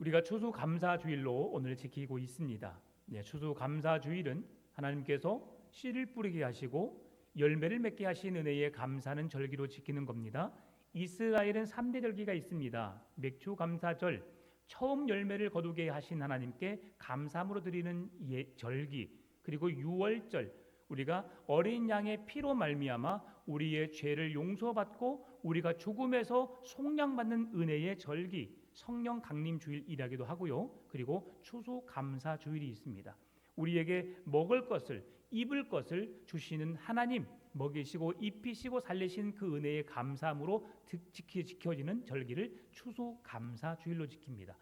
우리가 추수감사주일로 오늘 지키고 있습니다. 추수감사주일은 하나님께서 씨를 뿌리게 하시고 열매를 맺게 하신 은혜에 감사하는 절기로 지키는 겁니다. 이스라엘은 3대 절기가 있습니다. 맥추감사절, 처음 열매를 거두게 하신 하나님께 감사함으로 드리는 절기, 그리고 유월절, 우리가 어린 양의 피로 말미암아 우리의 죄를 용서받고 우리가 죽음에서 속량받는 은혜의 절기, 성령 강림 주일이라기도 하고요. 그리고 추수감사 주일이 있습니다. 우리에게 먹을 것을, 입을 것을 주시는 하나님, 먹이시고 입히시고 살리신 그 은혜의 감사함으로 지켜지는 절기를 추수감사 주일로 지킵니다.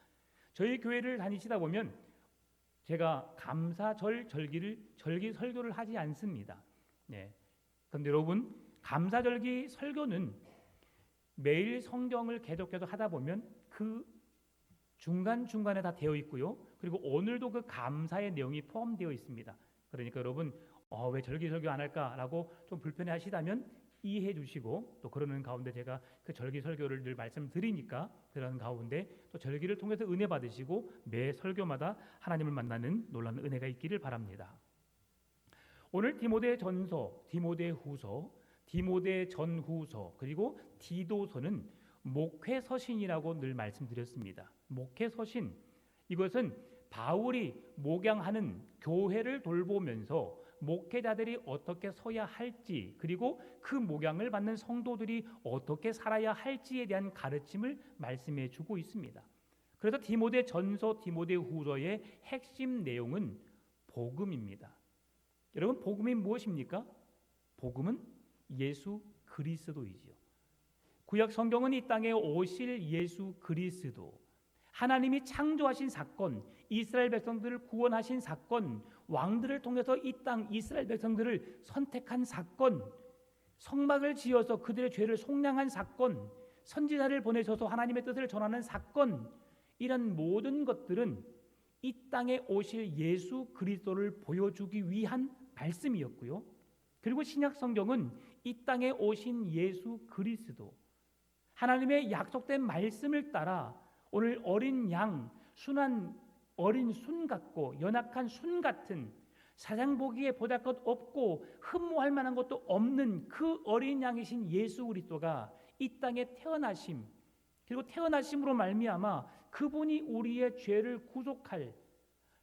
저희 교회를 다니시다 보면 제가 감사절 절기 설교를 하지 않습니다. 그런데 여러분, 감사절기 설교는 매일 성경을 계속해서 하다 보면 그 중간중간에 다 되어 있고요. 그리고 오늘도 그 감사의 내용이 포함되어 있습니다. 그러니까 여러분, 왜 절기 설교 안 할까라고 좀 불편해 하시다면 이해해 주시고, 또 그러는 가운데 제가 그 절기 설교를 늘 말씀드리니까 그런 가운데 또 절기를 통해서 은혜 받으시고 매 설교마다 하나님을 만나는 놀라운 은혜가 있기를 바랍니다. 오늘 디모데전서, 디모데후서, 디모데전후서, 그리고 디도서는 목회서신이라고 늘 말씀드렸습니다. 목회서신, 이것은 바울이 목양하는 교회를 돌보면서 목회자들이 어떻게 서야 할지, 그리고 그 목양을 받는 성도들이 어떻게 살아야 할지에 대한 가르침을 말씀해 주고 있습니다. 그래서 디모데전서, 디모데후서의 핵심 내용은 복음입니다. 여러분, 복음이 무엇입니까? 복음은 예수 그리스도이지요. 구약 성경은 이 땅에 오실 예수 그리스도, 하나님이 창조하신 사건, 이스라엘 백성들을 구원하신 사건, 왕들을 통해서 이 땅 이스라엘 백성들을 선택한 사건, 성막을 지어서 그들의 죄를 속량한 사건, 선지자를 보내셔서 하나님의 뜻을 전하는 사건, 이런 모든 것들은 이 땅에 오실 예수 그리스도를 보여주기 위한 말씀이었고요. 그리고 신약 성경은 이 땅에 오신 예수 그리스도, 하나님의 약속된 말씀을 따라 오늘 어린 양, 순한 어린 순 같고 연약한 순 같은, 사장 보기에 보잘것 없고 흠모할 만한 것도 없는 그 어린 양이신 예수 그리스도가 이 땅에 태어나심, 그리고 태어나심으로 말미암아 그분이 우리의 죄를 구속할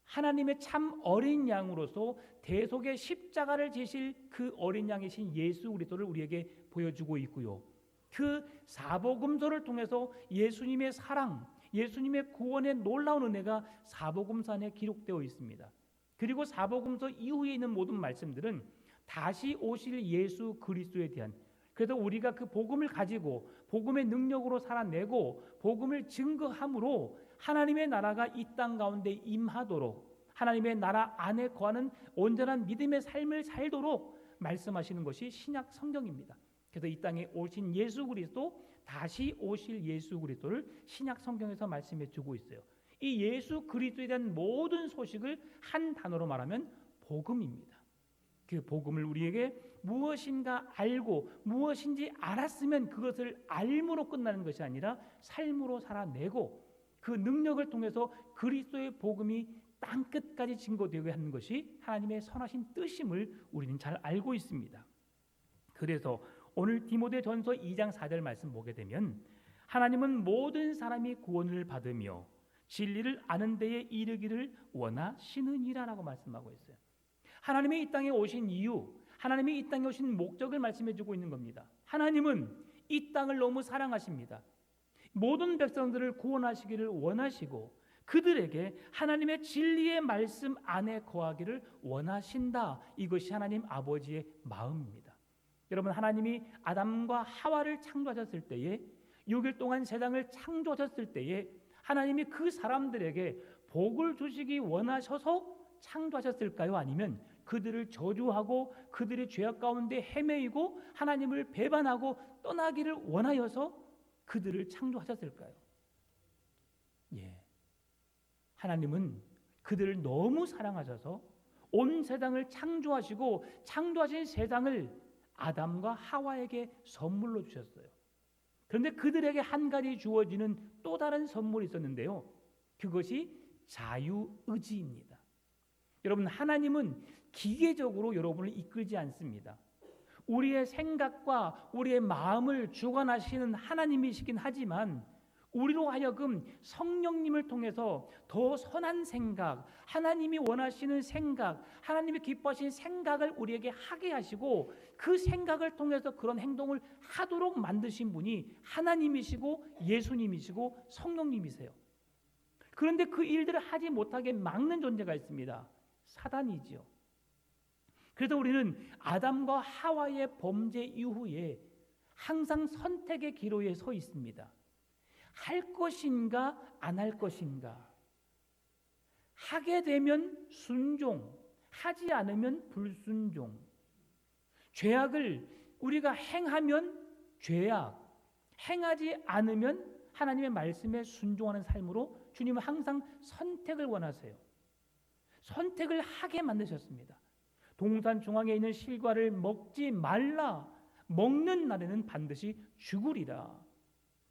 하나님의 참 어린 양으로서 대속의 십자가를 지실 그 어린 양이신 예수 그리스도를 우리에게 보여주고 있고요. 그 사복음서를 통해서 예수님의 사랑, 예수님의 구원의 놀라운 은혜가 사복음서 안에 기록되어 있습니다. 그리고 사복음서 이후에 있는 모든 말씀들은 다시 오실 예수 그리스도에 대한, 그래서 우리가 그 복음을 가지고 복음의 능력으로 살아내고 복음을 증거함으로 하나님의 나라가 이 땅 가운데 임하도록, 하나님의 나라 안에 거하는 온전한 믿음의 삶을 살도록 말씀하시는 것이 신약 성경입니다. 그래서 이 땅에 오신 예수 그리스도, 다시 오실 예수 그리스도를 신약 성경에서 말씀해 주고 있어요. 이 예수 그리스도에 대한 모든 소식을 한 단어로 말하면 복음입니다. 그 복음을 우리에게 무엇인가 알고 무엇인지 알았으면 그것을 알므로 끝나는 것이 아니라 삶으로 살아내고 그 능력을 통해서 그리스도의 복음이 땅끝까지 증거되게 하는 것이 하나님의 선하신 뜻임을 우리는 잘 알고 있습니다. 그래서 오늘 디모데전서 2장 4절 말씀 보게 되면 하나님은 모든 사람이 구원을 받으며 진리를 아는 데에 이르기를 원하시느니라라고 말씀하고 있어요. 하나님이 이 땅에 오신 이유, 하나님이 이 땅에 오신 목적을 말씀해 주고 있는 겁니다. 하나님은 이 땅을 너무 사랑하십니다. 모든 백성들을 구원하시기를 원하시고 그들에게 하나님의 진리의 말씀 안에 거하기를 원하신다. 이것이 하나님 아버지의 마음입니다. 여러분, 하나님이 아담과 하와를 창조하셨을 때에, 6일 동안 세상을 창조하셨을 때에 하나님이 그 사람들에게 복을 주시기 원하셔서 창조하셨을까요? 아니면 그들을 저주하고 그들의 죄악 가운데 헤매이고 하나님을 배반하고 떠나기를 원하여서 그들을 창조하셨을까요? 하나님은 그들을 너무 사랑하셔서 온 세상을 창조하시고 창조하신 세상을 아담과 하와에게 선물로 주셨어요. 그런데 그들에게 한 가지 주어지는 또 다른 선물이 있었는데요. 그것이 자유의지입니다. 여러분, 하나님은 기계적으로 여러분을 이끌지 않습니다. 우리의 생각과 우리의 마음을 주관하시는 하나님이시긴 하지만 우리로 하여금 성령님을 통해서 더 선한 생각, 하나님이 원하시는 생각, 하나님이 기뻐하시는 생각을 우리에게 하게 하시고 그 생각을 통해서 그런 행동을 하도록 만드신 분이 하나님이시고 예수님이시고 성령님이세요. 그런데 그 일들을 하지 못하게 막는 존재가 있습니다. 사단이지요. 그래서 우리는 아담과 하와의 범죄 이후에 항상 선택의 기로에 서 있습니다. 할 것인가 안 할 것인가. 하게 되면 순종, 하지 않으면 불순종. 죄악을 우리가 행하면 죄악, 행하지 않으면 하나님의 말씀에 순종하는 삶으로 주님은 항상 선택을 원하세요. 선택을 하게 만드셨습니다. 동산 중앙에 있는 실과를 먹지 말라. 먹는 날에는 반드시 죽으리라.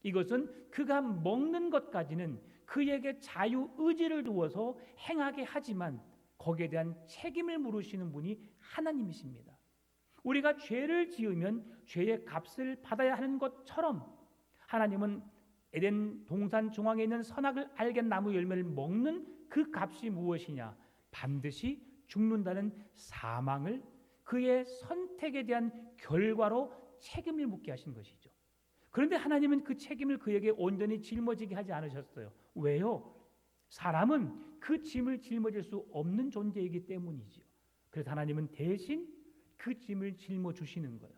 이것은 그가 먹는 것까지는 그에게 자유의지를 두어서 행하게 하지만 거기에 대한 책임을 물으시는 분이 하나님이십니다. 우리가 죄를 지으면 죄의 값을 받아야 하는 것처럼 하나님은 에덴 동산 중앙에 있는 선악을 알게 나무 열매를 먹는 그 값이 무엇이냐? 반드시 죽는다는 사망을 그의 선택에 대한 결과로 책임을 묻게 하신 것이죠. 그런데 하나님은 그 책임을 그에게 온전히 짊어지게 하지 않으셨어요. 왜요? 사람은 그 짐을 짊어질 수 없는 존재이기 때문이지요. 그래서 하나님은 대신 그 짐을 짊어주시는 거예요.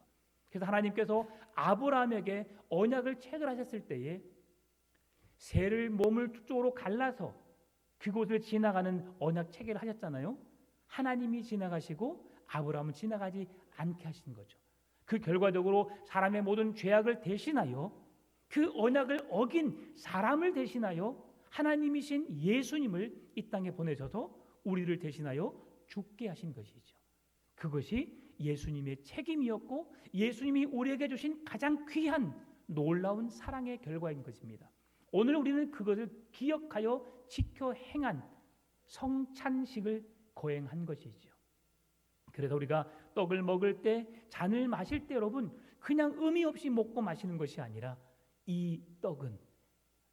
그래서 하나님께서 아브라함에게 언약을 체결하셨을 때에 새를 몸을 두 쪽으로 갈라서 그곳을 지나가는 언약 체결을 하셨잖아요. 하나님이 지나가시고 아브라함은 지나가지 않게 하신 거죠. 그 결과적으로 사람의 모든 죄악을 대신하여 그 언약을 어긴 사람을 대신하여 하나님이신 예수님을 이 땅에 보내셔서 우리를 대신하여 죽게 하신 것이죠. 그것이 예수님의 책임이었고 예수님이 우리에게 주신 가장 귀한 놀라운 사랑의 결과인 것입니다. 오늘 우리는 그것을 기억하여 지켜 행한 성찬식을 거행한 것이죠. 그래서 우리가 떡을 먹을 때 잔을 마실 때 여러분 그냥 의미 없이 먹고 마시는 것이 아니라 이 떡은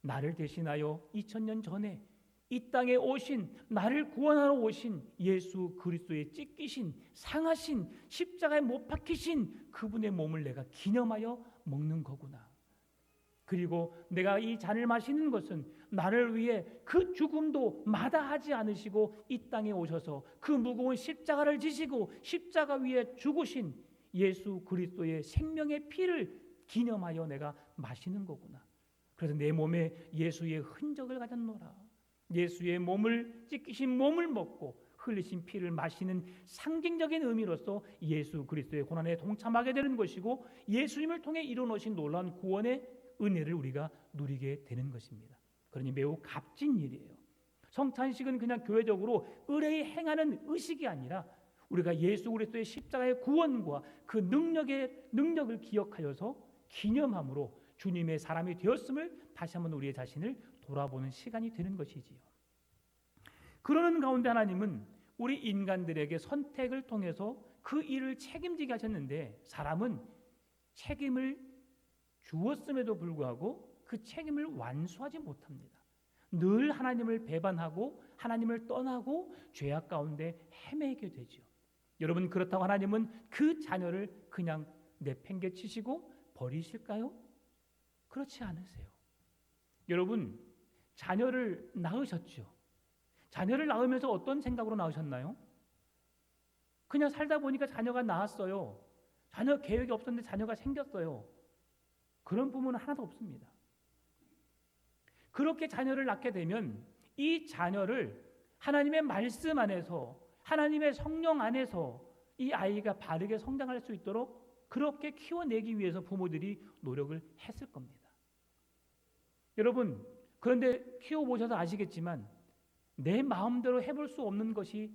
나를 대신하여 2000년 전에 이 땅에 오신 나를 구원하러 오신 예수 그리스도의 찢기신 상하신 십자가에 못 박히신 그분의 몸을 내가 기념하여 먹는 거구나. 그리고 내가 이 잔을 마시는 것은 나를 위해 그 죽음도 마다하지 않으시고 이 땅에 오셔서 그 무거운 십자가를 지시고 십자가 위에 죽으신 예수 그리스도의 생명의 피를 기념하여 내가 마시는 거구나. 그래서 내 몸에 예수의 흔적을 가졌노라. 예수의 몸을 찢기신 몸을 먹고 흘리신 피를 마시는 상징적인 의미로서 예수 그리스도의 고난에 동참하게 되는 것이고 예수님을 통해 이루어놓으신 놀라운 구원의 은혜를 우리가 누리게 되는 것입니다. 그러니 매우 값진 일이에요. 성찬식은 그냥 교회적으로 의례히 행하는 의식이 아니라 우리가 예수 그리스도의 십자가의 구원과 그 능력을 기억하여서 기념함으로 주님의 사람이 되었음을 다시 한번 우리의 자신을 돌아보는 시간이 되는 것이지요. 그러는 가운데 하나님은 우리 인간들에게 선택을 통해서 그 일을 책임지게 하셨는데 사람은 책임을 주었음에도 불구하고 그 책임을 완수하지 못합니다. 늘 하나님을 배반하고 하나님을 떠나고 죄악 가운데 헤매게 되죠. 여러분 그렇다고 하나님은 그 자녀를 그냥 내팽개치시고 버리실까요? 그렇지 않으세요. 여러분 자녀를 낳으셨죠. 자녀를 낳으면서 어떤 생각으로 낳으셨나요? 그냥 살다 보니까 자녀가 나왔어요. 자녀 계획이 없었는데 자녀가 생겼어요. 그런 부모는 하나도 없습니다. 그렇게 자녀를 낳게 되면 이 자녀를 하나님의 말씀 안에서 하나님의 성령 안에서 이 아이가 바르게 성장할 수 있도록 그렇게 키워내기 위해서 부모들이 노력을 했을 겁니다. 여러분 그런데 키워보셔서 아시겠지만 내 마음대로 해볼 수 없는 것이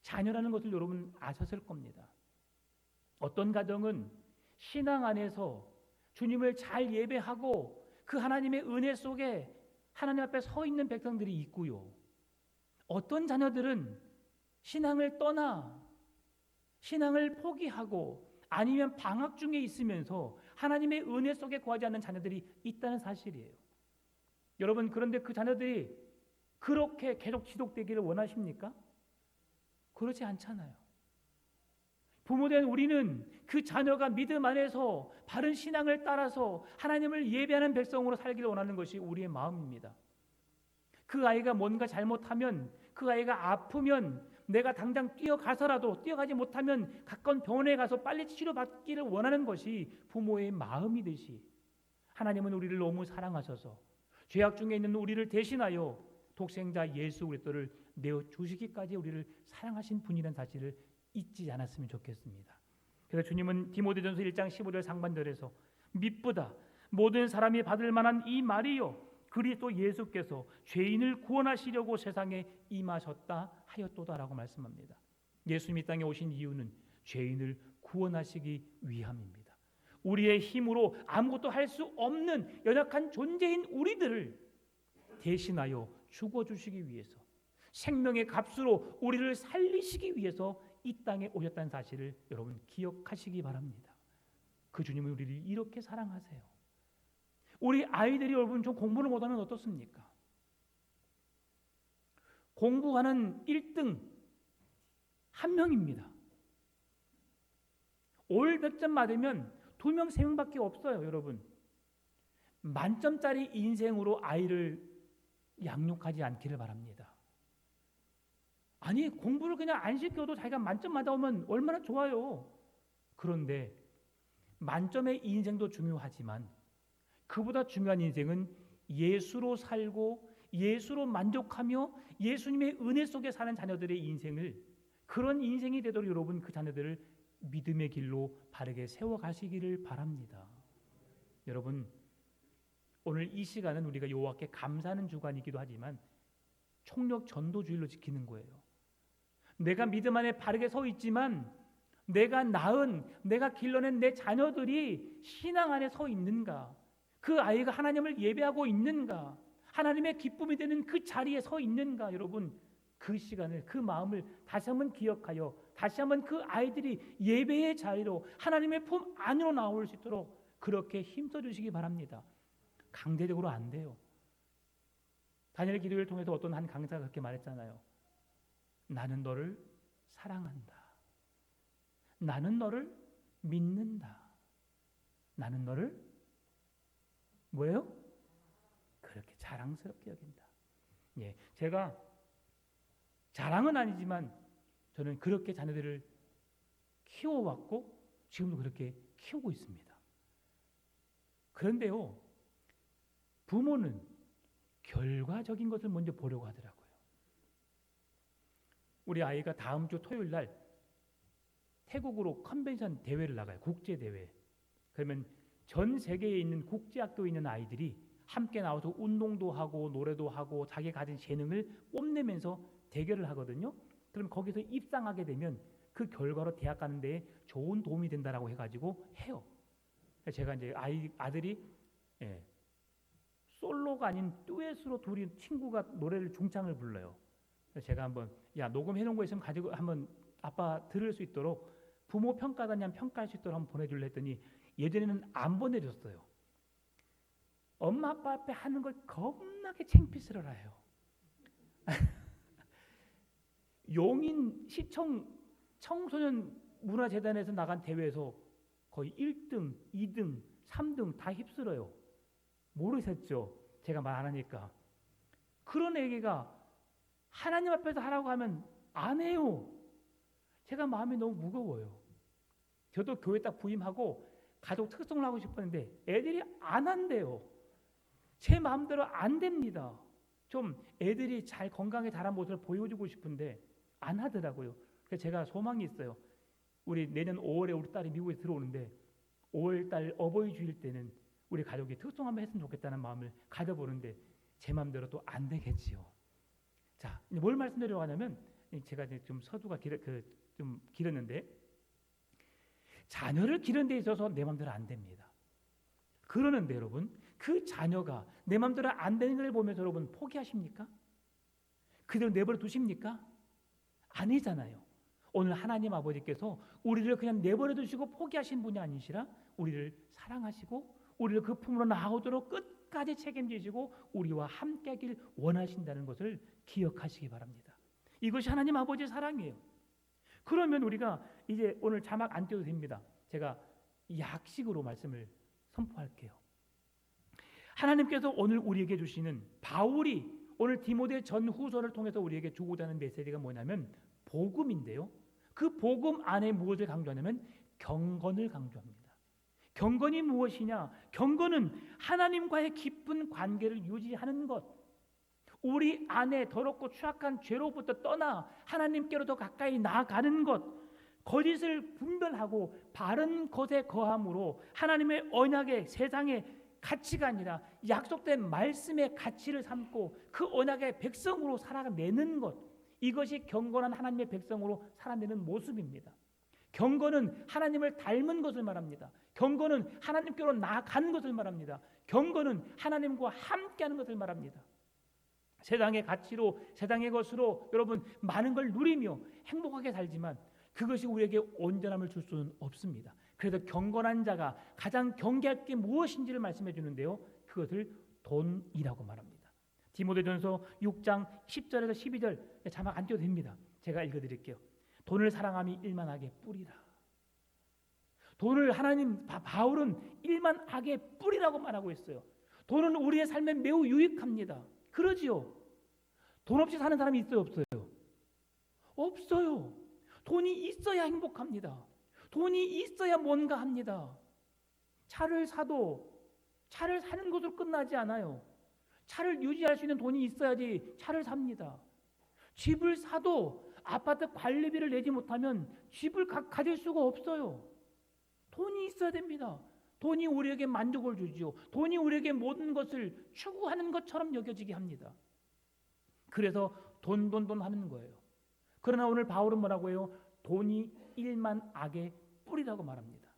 자녀라는 것을 여러분 아셨을 겁니다. 어떤 가정은 신앙 안에서 주님을 잘 예배하고 그 하나님의 은혜 속에 하나님 앞에 서 있는 백성들이 있고요. 어떤 자녀들은 신앙을 떠나 신앙을 포기하고 아니면 방학 중에 있으면서 하나님의 은혜 속에 거하지 않는 자녀들이 있다는 사실이에요. 여러분, 그런데 그 자녀들이 그렇게 계속 지속되기를 원하십니까? 그렇지 않잖아요. 부모된 우리는 그 자녀가 믿음 안에서 바른 신앙을 따라서 하나님을 예배하는 백성으로 살기를 원하는 것이 우리의 마음입니다. 그 아이가 뭔가 잘못하면, 그 아이가 아프면 내가 당장 뛰어가서라도, 뛰어가지 못하면 가까운 병원에 가서 빨리 치료받기를 원하는 것이 부모의 마음이듯이 하나님은 우리를 너무 사랑하셔서 죄악 중에 있는 우리를 대신하여 독생자 예수 그리스도를 내어주시기까지 우리를 사랑하신 분이라는 사실을 잊지 않았으면 좋겠습니다. 그래서 주님은 디모데전서 1장 15절 상반절에서 미쁘다 모든 사람이 받을 만한 이 말이요 그리스도 예수께서 죄인을 구원하시려고 세상에 임하셨다 하였도다라고 말씀합니다. 예수님이 이 땅에 오신 이유는 죄인을 구원하시기 위함입니다. 우리의 힘으로 아무것도 할 수 없는 연약한 존재인 우리들을 대신하여 죽어주시기 위해서, 생명의 값으로 우리를 살리시기 위해서 이 땅에 오셨다는 사실을 여러분 기억하시기 바랍니다. 그 주님은 우리를 이렇게 사랑하세요. 우리 아이들이 여러분 좀 공부를 못하면 어떻습니까? 공부하는 1등 한 명입니다. 올 100점 맞으면 2명, 3명밖에 없어요. 여러분, 만점짜리 인생으로 아이를 양육하지 않기를 바랍니다. 아니, 공부를 그냥 안 시켜도 자기가 만점 맞아오면 얼마나 좋아요. 그런데 만점의 인생도 중요하지만 그보다 중요한 인생은 예수로 살고 예수로 만족하며 예수님의 은혜 속에 사는 자녀들의 인생을, 그런 인생이 되도록 여러분 그 자녀들을 믿음의 길로 바르게 세워가시기를 바랍니다. 여러분, 오늘 이 시간은 우리가 여호와께 감사하는 주간이기도 하지만 총력 전도주일로 지키는 거예요. 내가 믿음 안에 바르게 서 있지만 내가 낳은, 내가 길러낸 내 자녀들이 신앙 안에 서 있는가? 그 아이가 하나님을 예배하고 있는가? 하나님의 기쁨이 되는 그 자리에 서 있는가? 여러분, 그 시간을, 그 마음을 다시 한번 기억하여 다시 한번 그 아이들이 예배의 자리로 하나님의 품 안으로 나올 수 있도록 그렇게 힘써 주시기 바랍니다. 강제적으로 안 돼요. 다니엘 기도회를 통해서 어떤 한 강사가 그렇게 말했잖아요. 나는 너를 사랑한다. 나는 너를 믿는다. 나는 너를 뭐예요? 그렇게 자랑스럽게 여긴다. 예, 제가 자랑은 아니지만 저는 그렇게 자녀들을 키워왔고 지금도 그렇게 키우고 있습니다. 그런데요, 부모는 결과적인 것을 먼저 보려고 하더라고요. 우리 아이가 다음 주 토요일 날 태국으로 컨벤션 대회를 나가요. 국제 대회. 그러면 전 세계에 있는 국제학교에 있는 아이들이 함께 나와서 운동도 하고 노래도 하고 자기 가진 재능을 뽐내면서 대결을 하거든요. 그럼 거기서 입상하게 되면 그 결과로 대학 가는 데에 좋은 도움이 된다라고 해가지고 해요. 제가 이제 아들이 솔로가 아닌 듀엣으로 둘이 친구가 노래를 중창을 불러요. 그래서 제가 한번 야 녹음해 놓은 거 있으면 가지고 한번 아빠 들을 수 있도록 부모 평가단이랑 평가할 수 있도록 한번 보내줄래 했더니 예전에는 안 보내줬어요. 엄마 아빠 앞에 하는 걸 겁나게 창피스러워 해요. 용인 시청 청소년 문화재단에서 나간 대회에서 거의 1등, 2등, 3등 다 휩쓸어요. 모르셨죠? 제가 말 안 하니까. 그런 애기가 하나님 앞에서 하라고 하면 안 해요. 제가 마음이 너무 무거워요. 저도 교회 딱 부임하고 가족 특성을 하고 싶었는데 애들이 안 한대요. 제 마음대로 안 됩니다. 좀 애들이 잘 건강에 자란 모습을 보여주고 싶은데 안 하더라고요. 그래서 제가 소망이 있어요. 우리 내년 5월에 우리 딸이 미국에 들어오는데 5월 달 어버이 주일 때는 우리 가족이 특송 한번 했으면 좋겠다는 마음을 가져보는데 제 마음대로 또 안 되겠지요. 자, 뭘 말씀드리려고 하냐면 제가 이제 좀 서두가 좀 길었는데 자녀를 기르는 데 있어서 내 마음대로 안 됩니다. 그러는데 여러분 그 자녀가 내 마음대로 안 되는 걸 보면서 여러분 포기하십니까? 그대로 내버려 두십니까? 아니잖아요. 오늘 하나님 아버지께서 우리를 그냥 내버려 두시고 포기하신 분이 아니시라 우리를 사랑하시고 우리를 그 품으로 나오도록 끝까지 책임지시고 우리와 함께하길 원하신다는 것을 기억하시기 바랍니다. 이것이 하나님 아버지의 사랑이에요. 그러면 우리가 이제 오늘 자막 안 띄워도 됩니다. 제가 약식으로 말씀을 선포할게요. 하나님께서 오늘 우리에게 주시는 바울이 오늘 디모데 전후서를 통해서 우리에게 주고자 하는 메시지가 뭐냐면 복음인데요. 그 복음 안에 무엇을 강조하냐면 경건을 강조합니다. 경건이 무엇이냐? 경건은 하나님과의 깊은 관계를 유지하는 것. 우리 안에 더럽고 추악한 죄로부터 떠나 하나님께로 더 가까이 나아가는 것. 거짓을 분별하고 바른 것에 거함으로 하나님의 언약의 세상의 가치가 아니라 약속된 말씀의 가치를 삼고 그 언약의 백성으로 살아내는 것. 이것이 경건한 하나님의 백성으로 살아내는 모습입니다. 경건은 하나님을 닮은 것을 말합니다. 경건은 하나님께로 나아가는 것을 말합니다. 경건은 하나님과 함께하는 것을 말합니다. 세상의 가치로 세상의 것으로 여러분 많은 걸 누리며 행복하게 살지만 그것이 우리에게 온전함을 줄 수는 없습니다. 그래서 경건한 자가 가장 경계할 게 무엇인지를 말씀해 주는데요. 그것을 돈이라고 말합니다. 디모데전서 6장 10절에서 12절 자막 안 띄워도 됩니다. 제가 읽어드릴게요. 돈을 사랑함이 일만 악의 뿌리라. 돈을 바울은 일만 악의 뿌리라고 말하고 있어요. 돈은 우리의 삶에 매우 유익합니다. 그러지요. 돈 없이 사는 사람이 있어요, 없어요? 없어요. 돈이 있어야 행복합니다. 돈이 있어야 뭔가 합니다. 차를 사도 차를 사는 것으로 끝나지 않아요. 차를 유지할 수 있는 돈이 있어야지 차를 삽니다. 집을 사도 아파트 관리비를 내지 못하면 집을 가질 수가 없어요. 돈이 있어야 됩니다. 돈이 우리에게 만족을 주지요. 돈이 우리에게 모든 것을 추구하는 것처럼 여겨지게 합니다. 그래서 돈 하는 거예요. 그러나 오늘 바울은 뭐라고 해요? 돈이 일만 악의 뿌리라고 말합니다.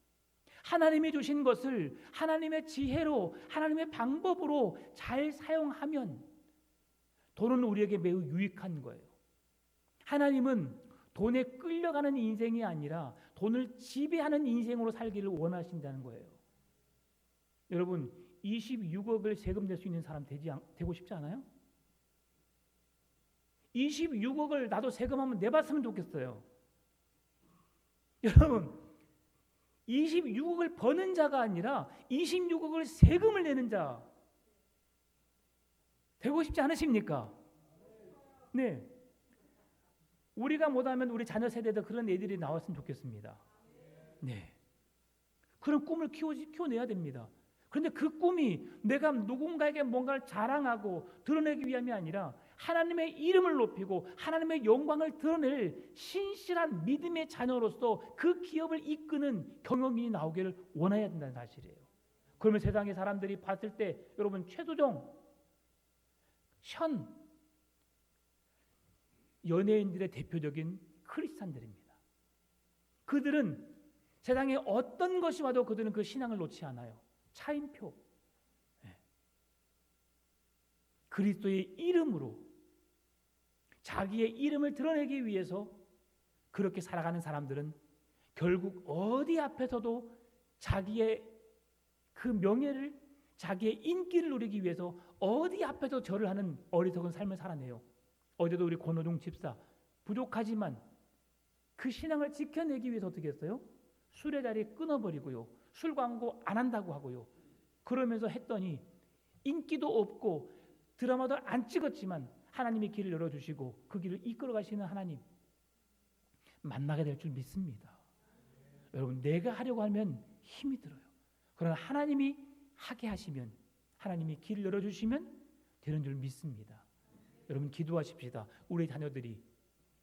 하나님이 주신 것을 하나님의 지혜로 하나님의 방법으로 잘 사용하면 돈은 우리에게 매우 유익한 거예요. 하나님은 돈에 끌려가는 인생이 아니라 돈을 지배하는 인생으로 살기를 원하신다는 거예요. 여러분 26억을 세금 낼 수 있는 사람 되고 싶지 않아요? 26억을 나도 세금 한번 내봤으면 좋겠어요. 여러분 26억을 버는 자가 아니라 26억을 세금을 내는 자 되고 싶지 않으십니까? 네. 우리가 못하면 우리 자녀 세대도 그런 애들이 나왔으면 좋겠습니다. 네. 그런 꿈을 키워내야 됩니다. 그런데 그 꿈이 내가 누군가에게 뭔가를 자랑하고 드러내기 위함이 아니라 하나님의 이름을 높이고 하나님의 영광을 드러낼 신실한 믿음의 자녀로서 그 기업을 이끄는 경영인이 나오기를 원해야 된다는 사실이에요. 그러면 세상의 사람들이 봤을 때 여러분 최두종, 션 연예인들의 대표적인 크리스찬들입니다. 그들은 세상에 어떤 것이 와도 그들은 그 신앙을 놓지 않아요. 차인표. 네. 그리스도의 이름으로 자기의 이름을 드러내기 위해서 그렇게 살아가는 사람들은 결국 어디 앞에서도 자기의 그 명예를 자기의 인기를 누리기 위해서 어디 앞에서 절을 하는 어리석은 삶을 살아내요. 어제도 우리 권호중 집사 부족하지만 그 신앙을 지켜내기 위해서 어떻게 했어요? 술의 자리 끊어버리고요. 술 광고 안 한다고 하고요. 그러면서 했더니 인기도 없고 드라마도 안 찍었지만 하나님이 길을 열어주시고 그 길을 이끌어 가시는 하나님 만나게 될 줄 믿습니다. 여러분 내가 하려고 하면 힘이 들어요. 그러나 하나님이 하게 하시면 하나님이 길을 열어주시면 되는 줄 믿습니다. 여러분 기도하십시다. 우리 자녀들이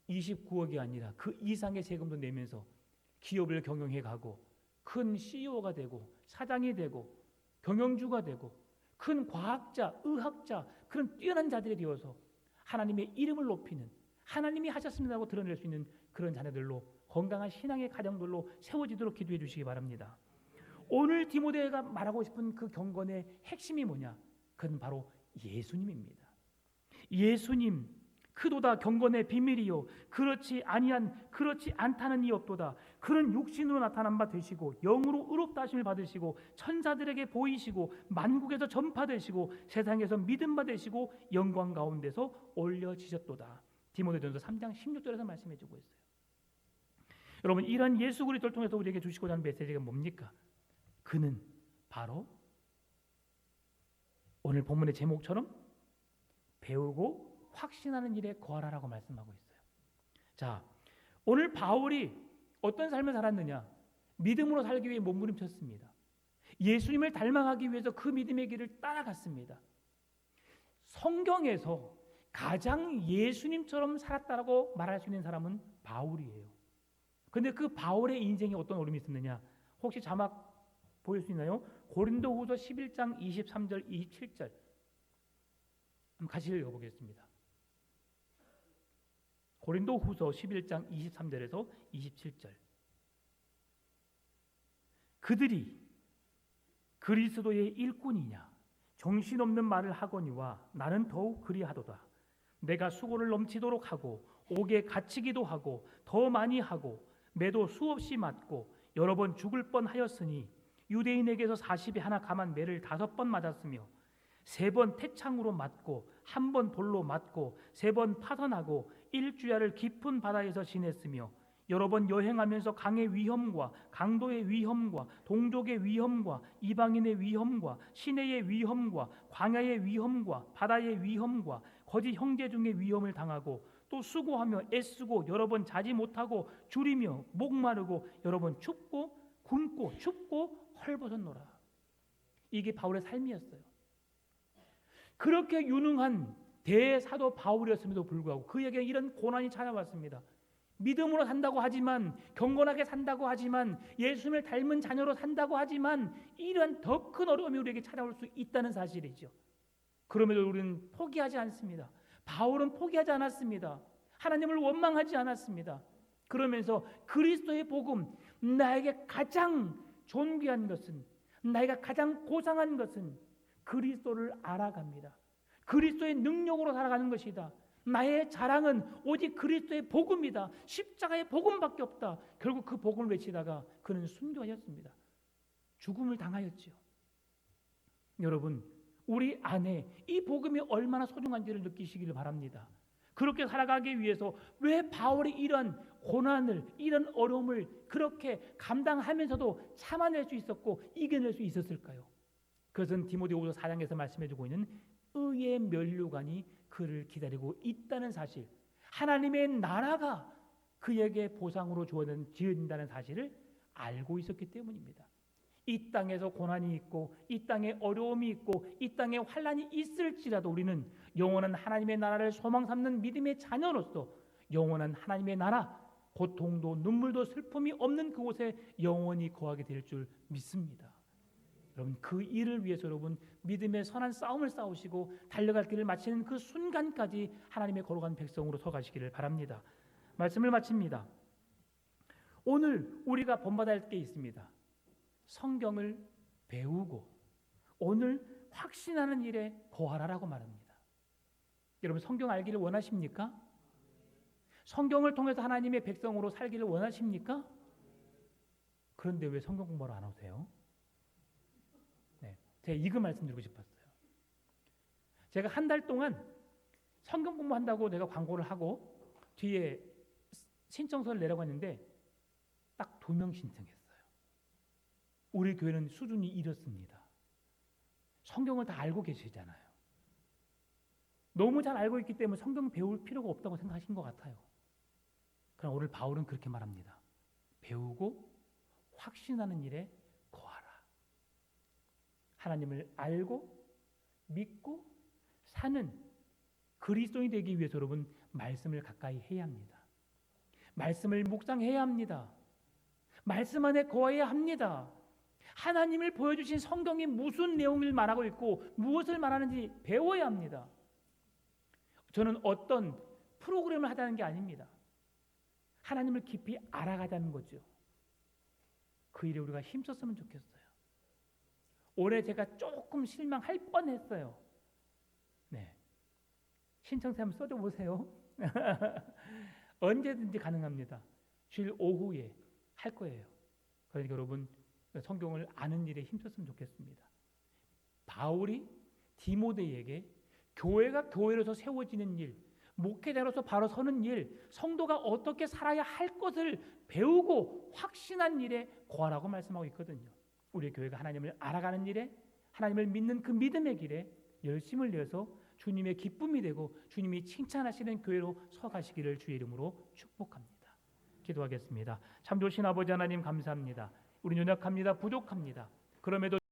29억이 아니라 그 이상의 세금도 내면서 기업을 경영해 가고 큰 CEO가 되고 사장이 되고 경영주가 되고 큰 과학자, 의학자 그런 뛰어난 자들이 되어서 하나님의 이름을 높이는 하나님이 하셨습니다고 드러낼 수 있는 그런 자녀들로 건강한 신앙의 가정들로 세워지도록 기도해 주시기 바랍니다. 오늘 디모데가 말하고 싶은 그 경건의 핵심이 뭐냐? 그건 바로 예수님입니다. 예수님, 그도다 경건의 비밀이요 그렇지 않다는 이 없도다. 그런 육신으로 나타난 바 되시고 영으로 의롭다 하심을 받으시고 천사들에게 보이시고 만국에서 전파되시고 세상에서 믿음 받으시고 영광 가운데서 올려지셨도다. 디모데전서 3장 16절에서 말씀해 주고 있어요. 여러분, 이런 예수 그리스도를 통해서 우리에게 주시고자 하는 메시지가 뭡니까? 그는 바로 오늘 본문의 제목처럼 배우고 확신하는 일에 거하라라고 말씀하고 있어요. 자, 오늘 바울이 어떤 삶을 살았느냐? 믿음으로 살기 위해 몸부림쳤습니다. 예수님을 닮아가기 위해서 그 믿음의 길을 따라갔습니다. 성경에서 가장 예수님처럼 살았다라고 말할 수 있는 사람은 바울이에요. 근데 그 바울의 인생에 어떤 어려움이 있었느냐? 혹시 자막 보일 수 있나요? 고린도후서 11장 23절 27절 한번 같이 읽어보겠습니다. 고린도후서 11장 23절에서 27절. 그들이 그리스도의 일꾼이냐 정신없는 말을 하거니와 나는 더욱 그리하도다. 내가 수고를 넘치도록 하고 옥에 갇히기도 하고 더 많이 하고 매도 수없이 맞고 여러 번 죽을 뻔하였으니 유대인에게서 40에 하나 감한 매를 5번 맞았으며 3번 태창으로 맞고 1번 돌로 맞고 3번 파선하고 일주야를 깊은 바다에서 지냈으며 여러 번 여행하면서 강의 위험과 강도의 위험과 동족의 위험과 이방인의 위험과 시내의 위험과 광야의 위험과 바다의 위험과 거짓 형제 중의 위험을 당하고 또 수고하며 애쓰고 여러 번 자지 못하고 줄이며 목마르고 여러 번 춥고 굶고 춥고 헐벗었노라. 이게 바울의 삶이었어요. 그렇게 유능한 대사도 바울이었음에도 불구하고 그에게 이런 고난이 찾아왔습니다. 믿음으로 산다고 하지만 경건하게 산다고 하지만 예수님을 닮은 자녀로 산다고 하지만 이런 더 큰 어려움이 우리에게 찾아올 수 있다는 사실이죠. 그럼에도 우리는 포기하지 않습니다. 바울은 포기하지 않았습니다. 하나님을 원망하지 않았습니다. 그러면서 그리스도의 복음, 나에게 가장 존귀한 것은, 나에게 가장 고상한 것은 그리스도를 알아갑니다. 그리스도의 능력으로 살아가는 것이다. 나의 자랑은 오직 그리스도의 복음이다. 십자가의 복음밖에 없다. 결국 그 복음을 외치다가 그는 순교하였습니다. 죽음을 당하였지요. 여러분, 우리 안에 이 복음이 얼마나 소중한지를 느끼시기를 바랍니다. 그렇게 살아가기 위해서 왜 바울이 이런 고난을, 이런 어려움을 그렇게 감당하면서도 참아낼 수 있었고 이겨낼 수 있었을까요? 그것은 디모데후서 4장에서 말씀해주고 있는 의의 면류관이 그를 기다리고 있다는 사실, 하나님의 나라가 그에게 보상으로 지어진다는 사실을 알고 있었기 때문입니다. 이 땅에서 고난이 있고 이 땅에 어려움이 있고 이 땅에 환난이 있을지라도 우리는 영원한 하나님의 나라를 소망 삼는 믿음의 자녀로서 영원한 하나님의 나라, 고통도 눈물도 슬픔이 없는 그곳에 영원히 거하게 될 줄 믿습니다. 여러분, 그 일을 위해서 여러분 믿음의 선한 싸움을 싸우시고 달려갈 길을 마치는 그 순간까지 하나님의 거룩한 백성으로 서가시기를 바랍니다. 말씀을 마칩니다. 오늘 우리가 본받아야 할 게 있습니다. 성경을 배우고 오늘 확신하는 일에 거하라라고 말합니다. 여러분, 성경 알기를 원하십니까? 성경을 통해서 하나님의 백성으로 살기를 원하십니까? 그런데 왜 성경 공부를 안 하세요? 제가 이거 말씀드리고 싶었어요. 제가 한 달 동안 성경 공부한다고 내가 광고를 하고 뒤에 신청서를 내라고 했는데 딱 2명 신청했어요. 우리 교회는 수준이 이렇습니다. 성경을 다 알고 계시잖아요. 너무 잘 알고 있기 때문에 성경 배울 필요가 없다고 생각하신 것 같아요. 그럼 오늘 바울은 그렇게 말합니다. 배우고 확신하는 일에 거하라. 하나님을 알고 믿고 사는 그리스도인이 되기 위해서 여러분 말씀을 가까이 해야 합니다. 말씀을 묵상해야 합니다. 말씀 안에 거해야 합니다. 하나님을 보여주신 성경이 무슨 내용을 말하고 있고 무엇을 말하는지 배워야 합니다. 저는 어떤 프로그램을 하자는 게 아닙니다. 하나님을 깊이 알아가자는 거죠. 그 일에 우리가 힘썼으면 좋겠어요. 올해 제가 조금 실망할 뻔했어요. 네. 신청서 한번 써줘 보세요. 언제든지 가능합니다. 주일 오후에 할 거예요. 그러니까 여러분 성경을 아는 일에 힘썼으면 좋겠습니다. 바울이 디모데에게 교회가 교회로서 세워지는 일, 목회자로서 바로 서는 일, 성도가 어떻게 살아야 할 것을 배우고 확신한 일에 고하라고 말씀하고 있거든요. 우리 교회가 하나님을 알아가는 일에, 하나님을 믿는 그 믿음의 길에 열심을 내서 주님의 기쁨이 되고 주님이 칭찬하시는 교회로 서가시기를 주의 이름으로 축복합니다. 기도하겠습니다. 참 좋으신 아버지 하나님 감사합니다. 우리 연약합니다. 부족합니다. 그럼에도